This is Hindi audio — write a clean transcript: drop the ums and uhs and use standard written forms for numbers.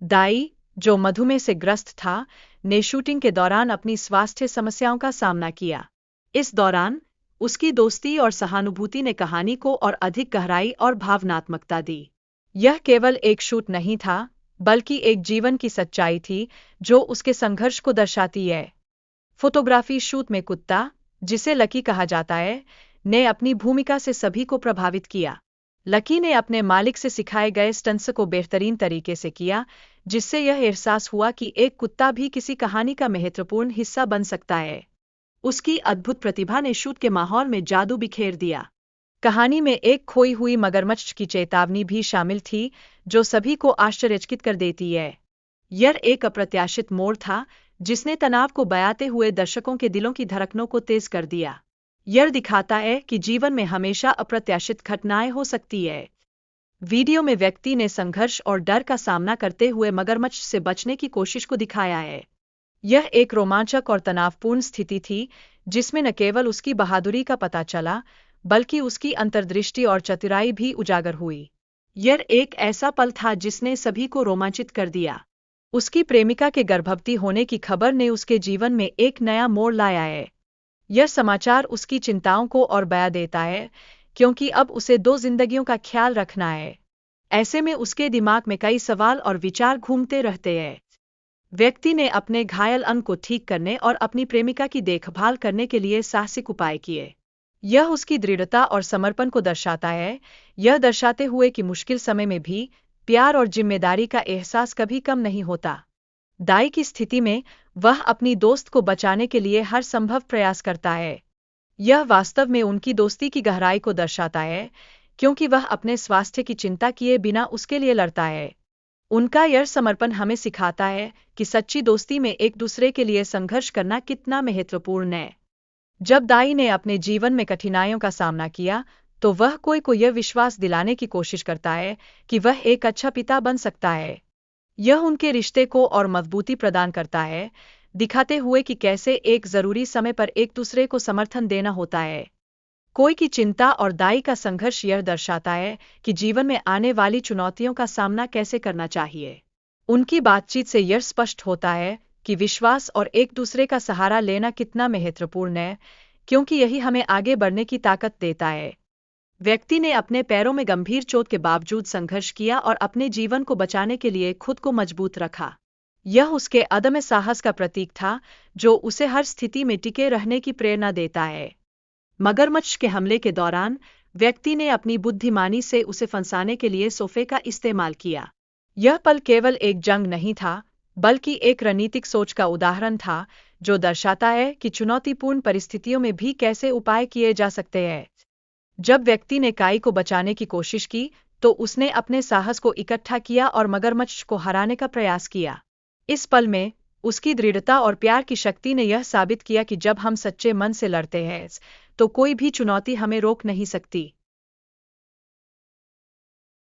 दाई, जो मधुमेह से ग्रस्त था, ने शूटिंग के दौरान अपनी स्वास्थ्य समस्याओं का सामना किया। इस दौरान उसकी दोस्ती और सहानुभूति ने कहानी को और अधिक गहराई और भावनात्मकता दी। यह केवल एक शूट नहीं था, बल्कि एक जीवन की सच्चाई थी जो उसके संघर्ष को दर्शाती है। फोटोग्राफी शूट में कुत्ता, जिसे लकी कहा जाता है, ने अपनी भूमिका से सभी को प्रभावित किया। लकी ने अपने मालिक से सिखाए गए स्टंट्स को बेहतरीन तरीके से किया, जिससे यह एहसास हुआ कि एक कुत्ता भी किसी कहानी का महत्वपूर्ण हिस्सा बन सकता है। उसकी अद्भुत प्रतिभा ने शूट के माहौल में जादू बिखेर दिया। कहानी में एक खोई हुई मगरमच्छ की चेतावनी भी शामिल थी, जो सभी को आश्चर्यचकित कर देती है। यह एक अप्रत्याशित मोड़ था, जिसने तनाव को बयाते हुए दर्शकों के दिलों की धड़कनों को तेज कर दिया। यह दिखाता है कि जीवन में हमेशा अप्रत्याशित घटनाएं हो सकती है। वीडियो में व्यक्ति ने संघर्ष और डर का सामना करते हुए मगरमच्छ से बचने की कोशिश को दिखाया है। यह एक रोमांचक और तनावपूर्ण स्थिति थी, जिसमें न केवल उसकी बहादुरी का पता चला, बल्कि उसकी अंतर्दृष्टि और चतुराई भी उजागर हुई। यह एक ऐसा पल था जिसने सभी को रोमांचित कर दिया। उसकी प्रेमिका के गर्भवती होने की खबर ने उसके जीवन में एक नया मोड़ लाया है। यह समाचार उसकी चिंताओं को और बढ़ा देता है, क्योंकि अब उसे 2 जिंदगियों का ख्याल रखना है। ऐसे में उसके दिमाग में कई सवाल और विचार घूमते रहते हैं। व्यक्ति ने अपने घायल अंग को ठीक करने और अपनी प्रेमिका की देखभाल करने के लिए साहसिक उपाय किए। यह उसकी दृढ़ता और समर्पण को दर्शाता है, यह दर्शाते हुए कि मुश्किल समय में भी प्यार और जिम्मेदारी का एहसास कभी कम नहीं होता। दाई की स्थिति में वह अपनी दोस्त को बचाने के लिए हर संभव प्रयास करता है। यह वास्तव में उनकी दोस्ती की गहराई को दर्शाता है, क्योंकि वह अपने स्वास्थ्य की चिंता किए बिना उसके लिए लड़ता है। उनका यह समर्पण हमें सिखाता है कि सच्ची दोस्ती में एक दूसरे के लिए संघर्ष करना कितना महत्वपूर्ण है। जब दाई ने अपने जीवन में कठिनाइयों का सामना किया, तो वह कोई को यह विश्वास दिलाने की कोशिश करता है कि वह एक अच्छा पिता बन सकता है। यह उनके रिश्ते को और मजबूती प्रदान करता है, दिखाते हुए कि कैसे एक जरूरी समय पर एक दूसरे को समर्थन देना होता है। कोई की चिंता और दाई का संघर्ष यह दर्शाता है कि जीवन में आने वाली चुनौतियों का सामना कैसे करना चाहिए। उनकी बातचीत से यह स्पष्ट होता है कि विश्वास और एक दूसरे का सहारा लेना कितना महत्वपूर्ण है, क्योंकि यही हमें आगे बढ़ने की ताकत देता है। व्यक्ति ने अपने पैरों में गंभीर चोट के बावजूद संघर्ष किया और अपने जीवन को बचाने के लिए खुद को मजबूत रखा। यह उसके अदम्य साहस का प्रतीक था, जो उसे हर स्थिति में टिके रहने की प्रेरणा देता है। मगरमच्छ के हमले के दौरान व्यक्ति ने अपनी बुद्धिमानी से उसे फंसाने के लिए सोफे का इस्तेमाल किया। यह पल केवल एक जंग नहीं था, बल्कि एक रणनीतिक सोच का उदाहरण था, जो दर्शाता है कि चुनौतीपूर्ण परिस्थितियों में भी कैसे उपाय किए जा सकते हैं। जब व्यक्ति ने काई को बचाने की कोशिश की, तो उसने अपने साहस को इकट्ठा किया और मगरमच्छ को हराने का प्रयास किया। इस पल में उसकी दृढ़ता और प्यार की शक्ति ने यह साबित किया कि जब हम सच्चे मन से लड़ते हैं, तो कोई भी चुनौती हमें रोक नहीं सकती।